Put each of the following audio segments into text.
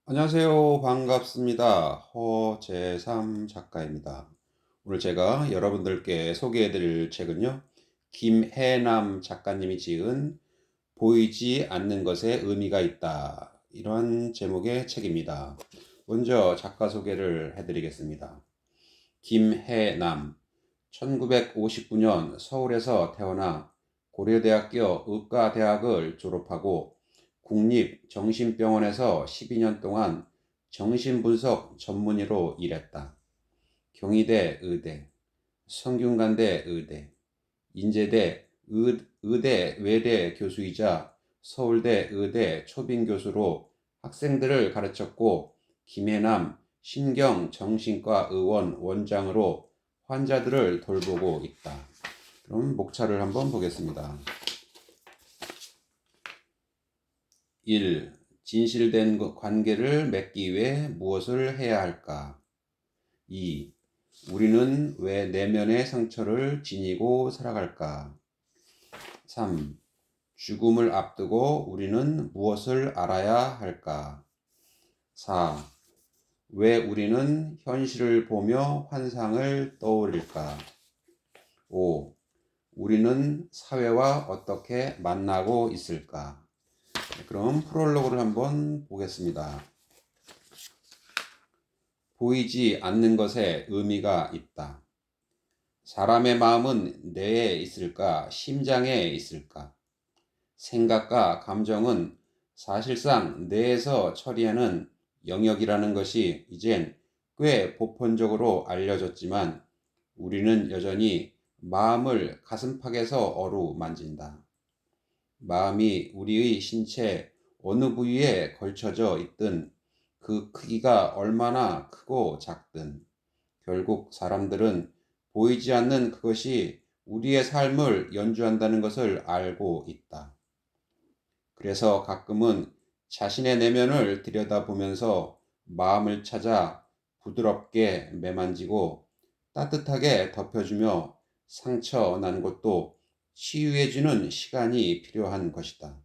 안녕하세요. 반갑습니다. 허재삼 작가입니다. 오늘 제가 여러분들께 소개해 드릴 책은요. 김해남 작가님이 지은 보이지 않는 것에 의미가 있다. 이런 제목의 책입니다. 먼저 작가 소개를 해 드리겠습니다. 김해남, 1959년 서울에서 태어나 고려대학교 의과대학을 졸업하고 국립정신병원에서 12년 동안 정신분석 전문의로 일했다. 경희대 의대, 성균관대 의대, 인제대 의대 외대 교수이자 서울대 의대 초빙 교수로 학생들을 가르쳤고 김해남 신경정신과 의원 원장으로 환자들을 돌보고 있다. 그럼 목차를 한번 보겠습니다. 1. 진실된 관계를 맺기 위해 무엇을 해야 할까? 2. 우리는 왜 내면의 상처를 지니고 살아갈까? 3. 죽음을 앞두고 우리는 무엇을 알아야 할까? 4. 왜 우리는 현실을 보며 환상을 떠올릴까? 5. 우리는 사회와 어떻게 만나고 있을까? 그럼 프롤로그를 한번 보겠습니다. 보이지 않는 것에 의미가 있다. 사람의 마음은 뇌에 있을까, 심장에 있을까? 생각과 감정은 사실상 뇌에서 처리하는 영역이라는 것이 이젠 꽤 보편적으로 알려졌지만 우리는 여전히 마음을 가슴팍에서 어루만진다. 마음이 우리의 신체 어느 부위에 걸쳐져 있든 그 크기가 얼마나 크고 작든 결국 사람들은 보이지 않는 그것이 우리의 삶을 연주한다는 것을 알고 있다. 그래서 가끔은 자신의 내면을 들여다보면서 마음을 찾아 부드럽게 매만지고 따뜻하게 덮여주며 상처 난 곳도 치유해주는 시간이 필요한 것이다.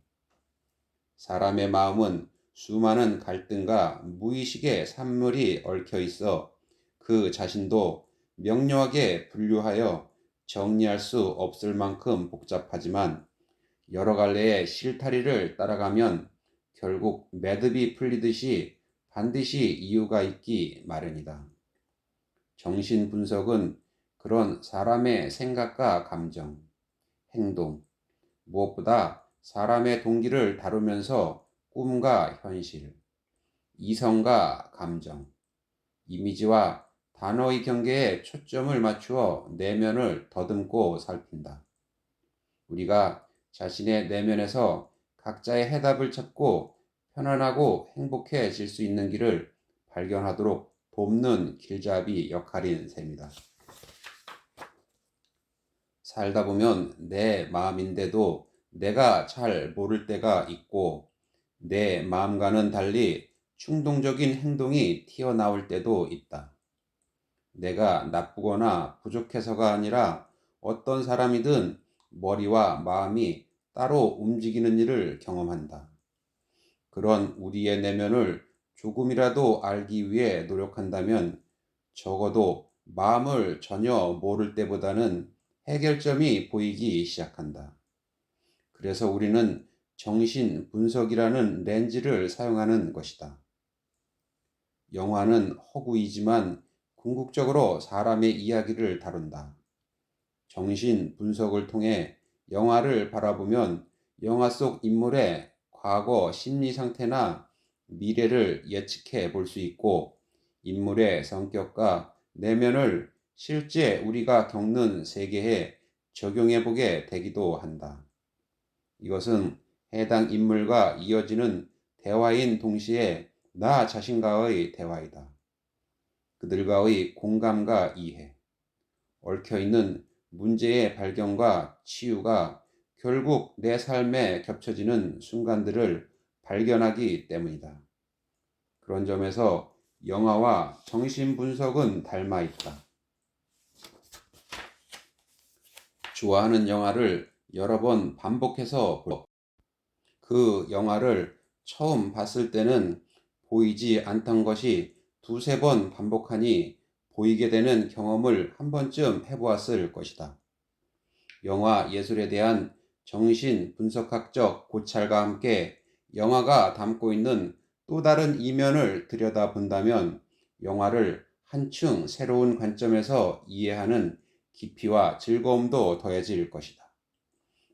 사람의 마음은 수많은 갈등과 무의식의 산물이 얽혀 있어 그 자신도 명료하게 분류하여 정리할 수 없을 만큼 복잡하지만 여러 갈래의 실타리를 따라가면 결국 매듭이 풀리듯이 반드시 이유가 있기 마련이다. 정신 분석은 그런 사람의 생각과 감정, 행동, 무엇보다 사람의 동기를 다루면서 꿈과 현실, 이성과 감정, 이미지와 단어의 경계에 초점을 맞추어 내면을 더듬고 살핀다. 우리가 자신의 내면에서 각자의 해답을 찾고 편안하고 행복해질 수 있는 길을 발견하도록 돕는 길잡이 역할인 셈이다. 살다 보면 내 마음인데도 내가 잘 모를 때가 있고 내 마음과는 달리 충동적인 행동이 튀어나올 때도 있다. 내가 나쁘거나 부족해서가 아니라 어떤 사람이든 머리와 마음이 따로 움직이는 일을 경험한다. 그런 우리의 내면을 조금이라도 알기 위해 노력한다면 적어도 마음을 전혀 모를 때보다는 해결점이 보이기 시작한다. 그래서 우리는 정신 분석이라는 렌즈를 사용하는 것이다. 영화는 허구이지만 궁극적으로 사람의 이야기를 다룬다. 정신 분석을 통해 영화를 바라보면 영화 속 인물의 과거 심리 상태나 미래를 예측해 볼 수 있고 인물의 성격과 내면을 실제 우리가 겪는 세계에 적용해 보게 되기도 한다. 이것은 해당 인물과 이어지는 대화인 동시에 나 자신과의 대화이다. 그들과의 공감과 이해, 얽혀있는 문제의 발견과 치유가 결국 내 삶에 겹쳐지는 순간들을 발견하기 때문이다. 그런 점에서 영화와 정신분석은 닮아 있다. 좋아하는 영화를 여러 번 반복해서 그 영화를 처음 봤을 때는 보이지 않던 것이 두세 번 반복하니 보이게 되는 경험을 한 번쯤 해보았을 것이다. 영화 예술에 대한 정신 분석학적 고찰과 함께 영화가 담고 있는 또 다른 이면을 들여다본다면 영화를 한층 새로운 관점에서 이해하는 깊이와 즐거움도 더해질 것이다.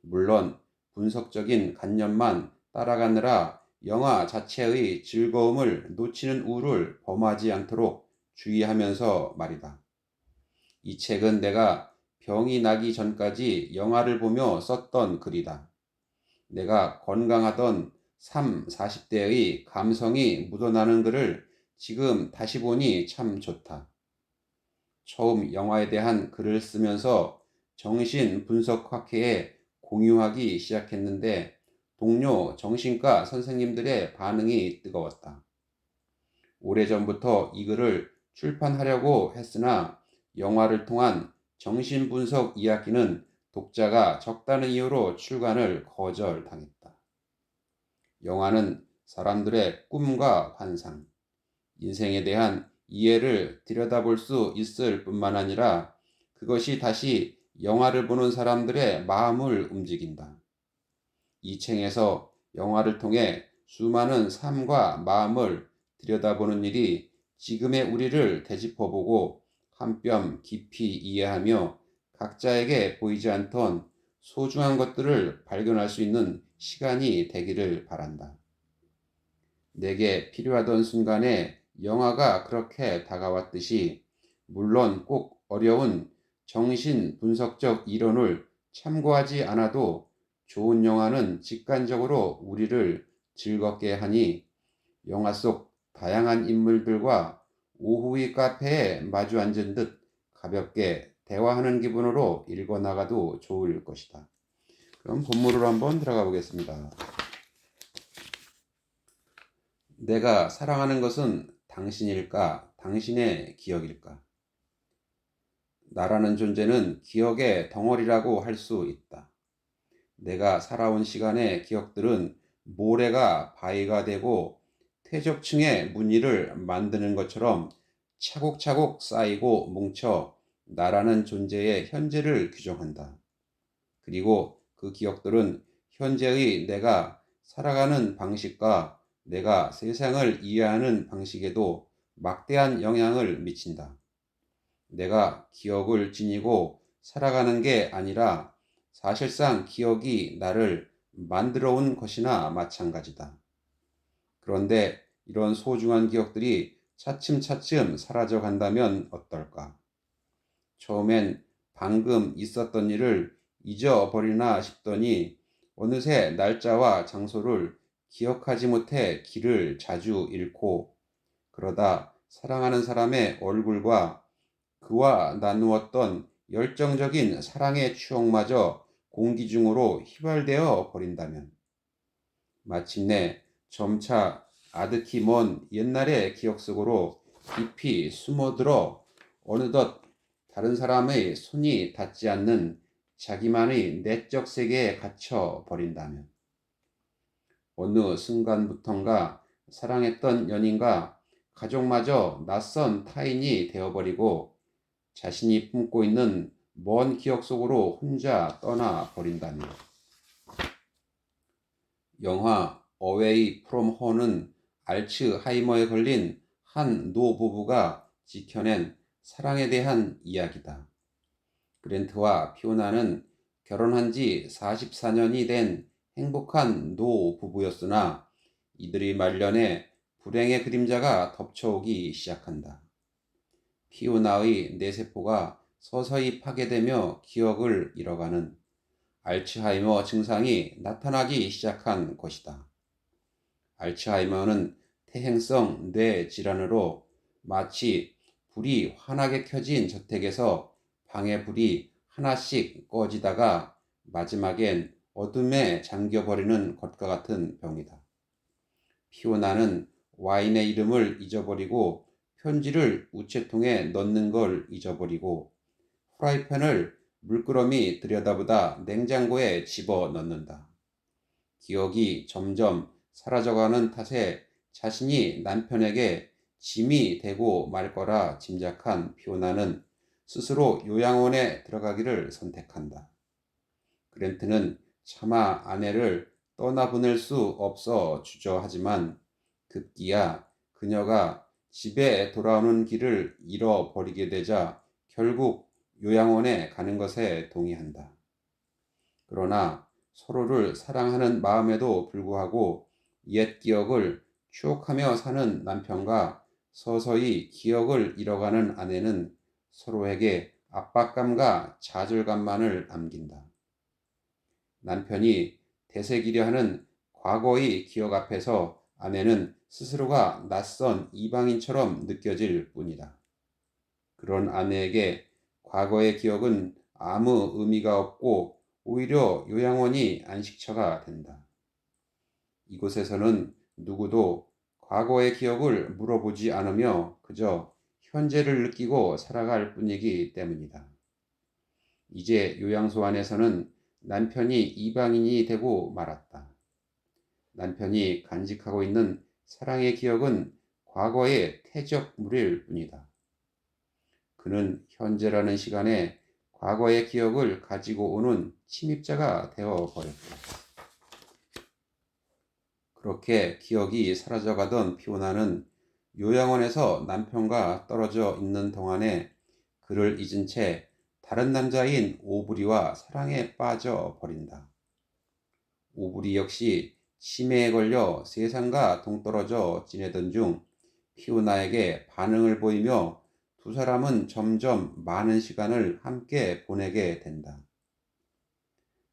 물론 분석적인 관념만 따라가느라 영화 자체의 즐거움을 놓치는 우를 범하지 않도록 주의하면서 말이다. 이 책은 내가 병이 나기 전까지 영화를 보며 썼던 글이다. 내가 건강하던 40대의 감성이 묻어나는 글을 지금 다시 보니 참 좋다. 처음 영화에 대한 글을 쓰면서 정신분석학회에 공유하기 시작했는데 동료 정신과 선생님들의 반응이 뜨거웠다. 오래전부터 이 글을 출판하려고 했으나 영화를 통한 정신분석 이야기는 독자가 적다는 이유로 출간을 거절당했다. 영화는 사람들의 꿈과 환상, 인생에 대한 이해를 들여다볼 수 있을 뿐만 아니라 그것이 다시 영화를 보는 사람들의 마음을 움직인다. 이 책에서 영화를 통해 수많은 삶과 마음을 들여다보는 일이 지금의 우리를 되짚어보고 한 뼘 깊이 이해하며 각자에게 보이지 않던 소중한 것들을 발견할 수 있는 시간이 되기를 바란다. 내게 필요하던 순간에 영화가 그렇게 다가왔듯이 물론 꼭 어려운 정신 분석적 이론을 참고하지 않아도 좋은 영화는 직관적으로 우리를 즐겁게 하니 영화 속 다양한 인물들과 오후의 카페에 마주 앉은 듯 가볍게 대화하는 기분으로 읽어나가도 좋을 것이다. 그럼 본문으로 한번 들어가 보겠습니다. 내가 사랑하는 것은 당신일까? 당신의 기억일까? 나라는 존재는 기억의 덩어리라고 할 수 있다. 내가 살아온 시간의 기억들은 모래가 바위가 되고 퇴적층의 무늬를 만드는 것처럼 차곡차곡 쌓이고 뭉쳐 나라는 존재의 현재를 규정한다. 그리고 그 기억들은 현재의 내가 살아가는 방식과 내가 세상을 이해하는 방식에도 막대한 영향을 미친다. 내가 기억을 지니고 살아가는 게 아니라 사실상 기억이 나를 만들어 온 것이나 마찬가지다. 그런데 이런 소중한 기억들이 차츰차츰 사라져 간다면 어떨까? 처음엔 방금 있었던 일을 잊어버리나 싶더니 어느새 날짜와 장소를 기억하지 못해 길을 자주 잃고 그러다 사랑하는 사람의 얼굴과 그와 나누었던 열정적인 사랑의 추억마저 공기 중으로 휘발되어 버린다면 마침내 점차 아득히 먼 옛날의 기억 속으로 깊이 숨어들어 어느덧 다른 사람의 손이 닿지 않는 자기만의 내적 세계에 갇혀 버린다면 어느 순간부턴가 사랑했던 연인과 가족마저 낯선 타인이 되어버리고 자신이 품고 있는 먼 기억 속으로 혼자 떠나 버린다면 영화 어웨이 프롬 홈은 알츠하이머에 걸린 한 노부부가 지켜낸 사랑에 대한 이야기다. 그랜트와 피오나는 결혼한 지 44년이 된 행복한 노부부였으나 이들의 말년에 불행의 그림자가 덮쳐오기 시작한다. 피오나의 뇌세포가 서서히 파괴되며 기억을 잃어가는 알츠하이머 증상이 나타나기 시작한 것이다. 알츠하이머는 퇴행성 뇌 질환으로 마치 불이 환하게 켜진 저택에서 방의 불이 하나씩 꺼지다가 마지막엔 어둠에 잠겨버리는 것과 같은 병이다. 피오나는 와인의 이름을 잊어버리고 편지를 우체통에 넣는 걸 잊어버리고 프라이팬을 물끄러미 들여다보다 냉장고에 집어넣는다. 기억이 점점 사라져가는 탓에 자신이 남편에게 짐이 되고 말 거라 짐작한 피오나는 스스로 요양원에 들어가기를 선택한다. 그랜트는 차마 아내를 떠나보낼 수 없어 주저하지만 급기야 그녀가 집에 돌아오는 길을 잃어버리게 되자 결국 요양원에 가는 것에 동의한다. 그러나 서로를 사랑하는 마음에도 불구하고 옛 기억을 추억하며 사는 남편과 서서히 기억을 잃어가는 아내는 서로에게 압박감과 좌절감만을 남긴다. 남편이 되새기려 하는 과거의 기억 앞에서 아내는 스스로가 낯선 이방인처럼 느껴질 뿐이다. 그런 아내에게 과거의 기억은 아무 의미가 없고 오히려 요양원이 안식처가 된다. 이곳에서는 누구도 과거의 기억을 물어보지 않으며 그저 현재를 느끼고 살아갈 뿐이기 때문이다. 이제 요양소 안에서는 남편이 이방인이 되고 말았다. 남편이 간직하고 있는 사랑의 기억은 과거의 퇴적물일 뿐이다. 그는 현재라는 시간에 과거의 기억을 가지고 오는 침입자가 되어 버렸다. 그렇게 기억이 사라져가던 피오나는 요양원에서 남편과 떨어져 있는 동안에 그를 잊은 채 다른 남자인 오브리와 사랑에 빠져 버린다. 오브리 역시 치매에 걸려 세상과 동떨어져 지내던 중 피오나에게 반응을 보이며 두 사람은 점점 많은 시간을 함께 보내게 된다.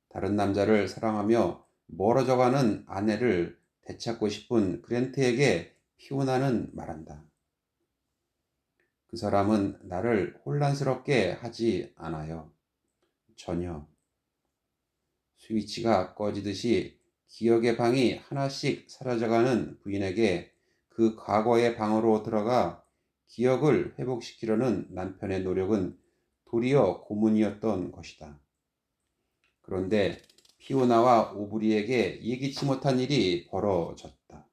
다른 남자를 사랑하며 멀어져가는 아내를 되찾고 싶은 그랜트에게 피오나는 말한다. 그 사람은 나를 혼란스럽게 하지 않아요. 전혀. 스위치가 꺼지듯이 기억의 방이 하나씩 사라져가는 부인에게 그 과거의 방으로 들어가 기억을 회복시키려는 남편의 노력은 도리어 고문이었던 것이다. 그런데 피오나와 오브리에게 예기치 못한 일이 벌어졌다.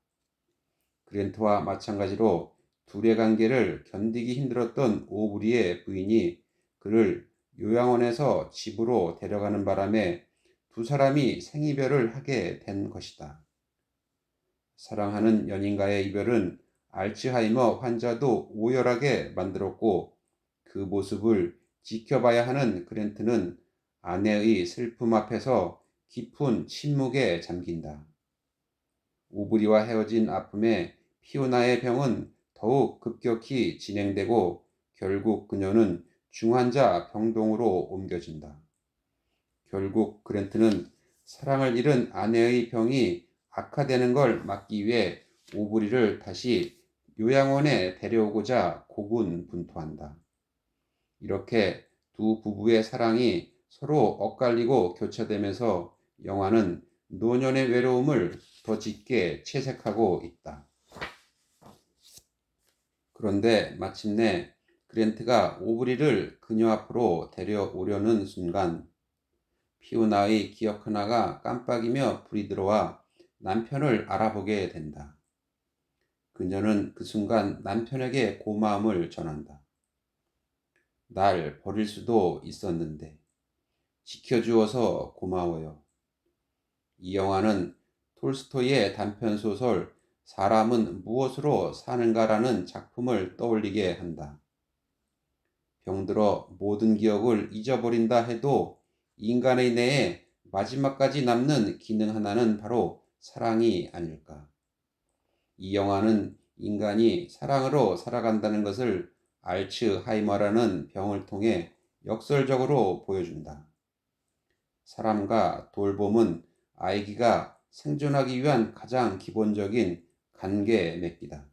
그랜트와 마찬가지로 둘의 관계를 견디기 힘들었던 오브리의 부인이 그를 요양원에서 집으로 데려가는 바람에 두 사람이 생이별을 하게 된 것이다. 사랑하는 연인과의 이별은 알츠하이머 환자도 오열하게 만들었고 그 모습을 지켜봐야 하는 그랜트는 아내의 슬픔 앞에서 깊은 침묵에 잠긴다. 오브리와 헤어진 아픔에 피오나의 병은 더욱 급격히 진행되고 결국 그녀는 중환자 병동으로 옮겨진다. 결국 그랜트는 사랑을 잃은 아내의 병이 악화되는 걸 막기 위해 오브리를 다시 요양원에 데려오고자 고군분투한다. 이렇게 두 부부의 사랑이 서로 엇갈리고 교차되면서 영화는 노년의 외로움을 더 짙게 채색하고 있다. 그런데 마침내 그랜트가 오브리를 그녀 앞으로 데려오려는 순간 피오나의 기억 하나가 깜빡이며 불이 들어와 남편을 알아보게 된다. 그녀는 그 순간 남편에게 고마움을 전한다. 날 버릴 수도 있었는데 지켜주어서 고마워요. 이 영화는 톨스토이의 단편소설 사람은 무엇으로 사는가라는 작품을 떠올리게 한다. 병들어 모든 기억을 잊어버린다 해도 인간의 내에 마지막까지 남는 기능 하나는 바로 사랑이 아닐까. 이 영화는 인간이 사랑으로 살아간다는 것을 알츠하이머라는 병을 통해 역설적으로 보여준다. 사람과 돌봄은 아이기가 생존하기 위한 가장 기본적인 관계 맺기다.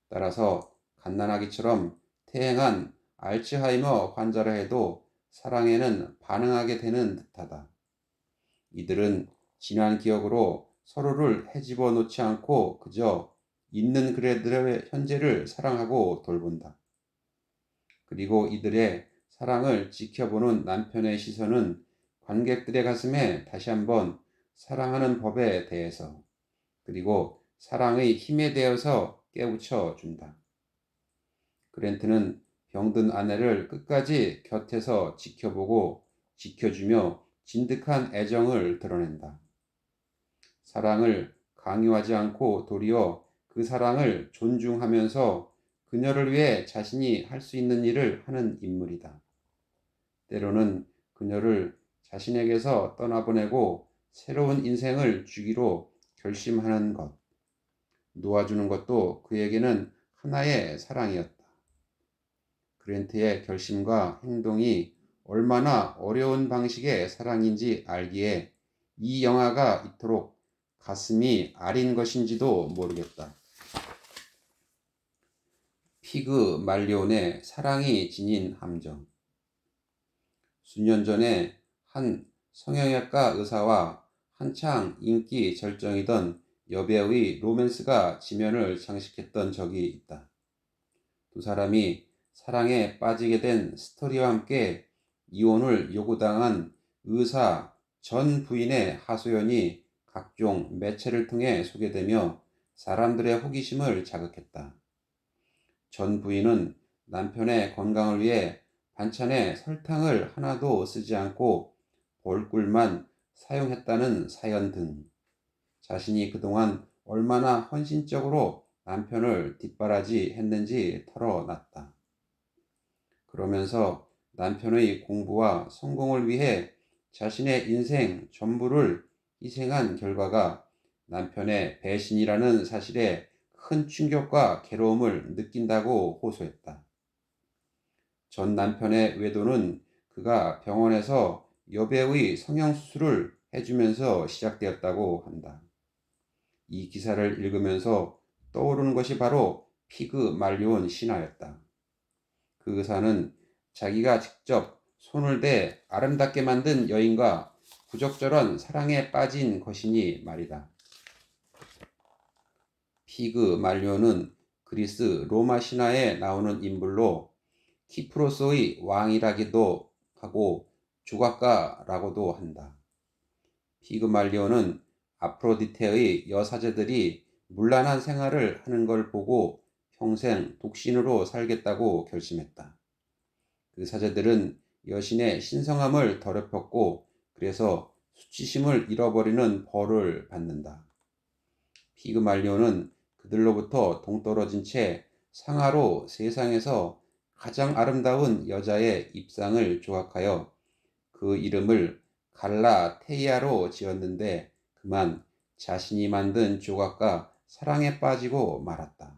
따라서 갓난아기처럼 태행한 알츠하이머 환자라 해도 사랑에는 반응하게 되는 듯하다. 이들은 지난 기억으로 서로를 헤집어 놓지 않고 그저 있는 그들의 현재를 사랑하고 돌본다. 그리고 이들의 사랑을 지켜보는 남편의 시선은 관객들의 가슴에 다시 한번 사랑하는 법에 대해서 그리고 사랑의 힘에 대어서 깨우쳐 준다. 그랜트는 병든 아내를 끝까지 곁에서 지켜보고 지켜주며 진득한 애정을 드러낸다. 사랑을 강요하지 않고 도리어 그 사랑을 존중하면서 그녀를 위해 자신이 할 수 있는 일을 하는 인물이다. 때로는 그녀를 자신에게서 떠나보내고 새로운 인생을 주기로 결심하는 것, 놓아주는 것도 그에게는 하나의 사랑이었다. 그랜트의 결심과 행동이 얼마나 어려운 방식의 사랑인지 알기에 이 영화가 이토록 가슴이 아린 것인지도 모르겠다. 피그 말리온의 사랑이 지닌 함정. 수년 전에 한 성형외과 의사와 한창 인기 절정이던 여배우의 로맨스가 지면을 장식했던 적이 있다. 두 사람이 사랑에 빠지게 된 스토리와 함께 이혼을 요구당한 의사 전 부인의 하소연이 각종 매체를 통해 소개되며 사람들의 호기심을 자극했다. 전 부인은 남편의 건강을 위해 반찬에 설탕을 하나도 쓰지 않고 벌꿀만 사용했다는 사연 등 자신이 그동안 얼마나 헌신적으로 남편을 뒷바라지했는지 털어놨다. 그러면서 남편의 공부와 성공을 위해 자신의 인생 전부를 희생한 결과가 남편의 배신이라는 사실에 큰 충격과 괴로움을 느낀다고 호소했다. 전 남편의 외도는 그가 병원에서 여배우의 성형수술을 해주면서 시작되었다고 한다. 이 기사를 읽으면서 떠오르는 것이 바로 피그 말리온 신화였다. 그 의사는 자기가 직접 손을 대 아름답게 만든 여인과 부적절한 사랑에 빠진 것이니 말이다. 피그 말리온은 그리스 로마 신화에 나오는 인물로 키프로스의 왕이라기도 하고 조각가라고도 한다. 피그 말리온은 아프로디테의 여사제들이 문란한 생활을 하는 걸 보고 평생 독신으로 살겠다고 결심했다. 그 사제들은 여신의 신성함을 더럽혔고 그래서 수치심을 잃어버리는 벌을 받는다. 피그말리온은 그들로부터 동떨어진 채 상하로 세상에서 가장 아름다운 여자의 입상을 조각하여 그 이름을 갈라테이아로 지었는데 그만 자신이 만든 조각과 사랑에 빠지고 말았다.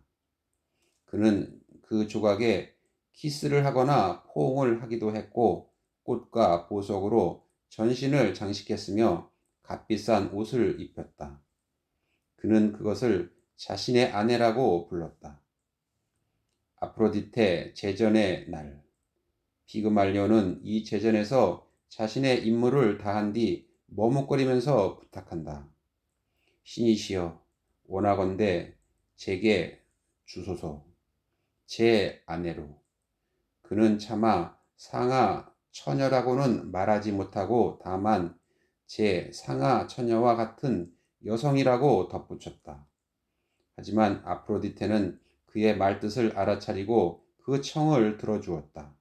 그는 그 조각에 키스를 하거나 포옹을 하기도 했고 꽃과 보석으로 전신을 장식했으며 값비싼 옷을 입혔다. 그는 그것을 자신의 아내라고 불렀다. 아프로디테 제전의 날. 피그말리온은 이 제전에서 자신의 임무를 다한 뒤 머뭇거리면서 부탁한다. 신이시여, 원하건대 제게 주소서. 제 아내로. 그는 차마 상하 처녀라고는 말하지 못하고 다만 제 상하 처녀와 같은 여성이라고 덧붙였다. 하지만 아프로디테는 그의 말뜻을 알아차리고 그 청을 들어주었다.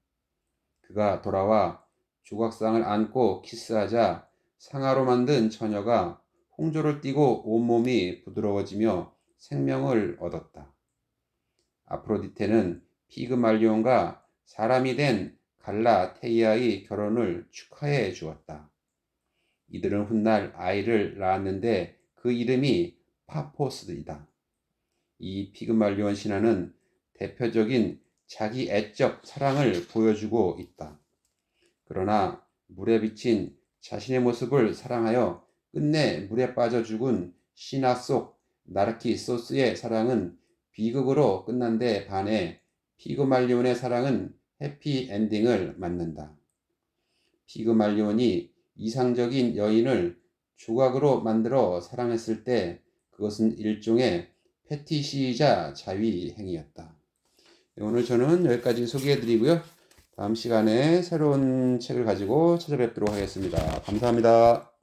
그가 돌아와 조각상을 안고 키스하자 상아로 만든 처녀가 홍조를 띠고 온몸이 부드러워지며 생명을 얻었다. 아프로디테는 피그말리온과 사람이 된 갈라테이아의 결혼을 축하해 주었다. 이들은 훗날 아이를 낳았는데 그 이름이 파포스이다. 이 피그말리온 신화는 대표적인 자기 애적 사랑을 보여주고 있다. 그러나 물에 비친 자신의 모습을 사랑하여 끝내 물에 빠져 죽은 신화 속 나르키소스의 사랑은 비극으로 끝난 데 반해 피그말리온의 사랑은 해피엔딩을 맞는다. 피그말리온이 이상적인 여인을 조각으로 만들어 사랑했을 때 그것은 일종의 패티시이자 자위 행위였다. 오늘 저는 여기까지 소개해드리고요. 다음 시간에 새로운 책을 가지고 찾아뵙도록 하겠습니다. 감사합니다.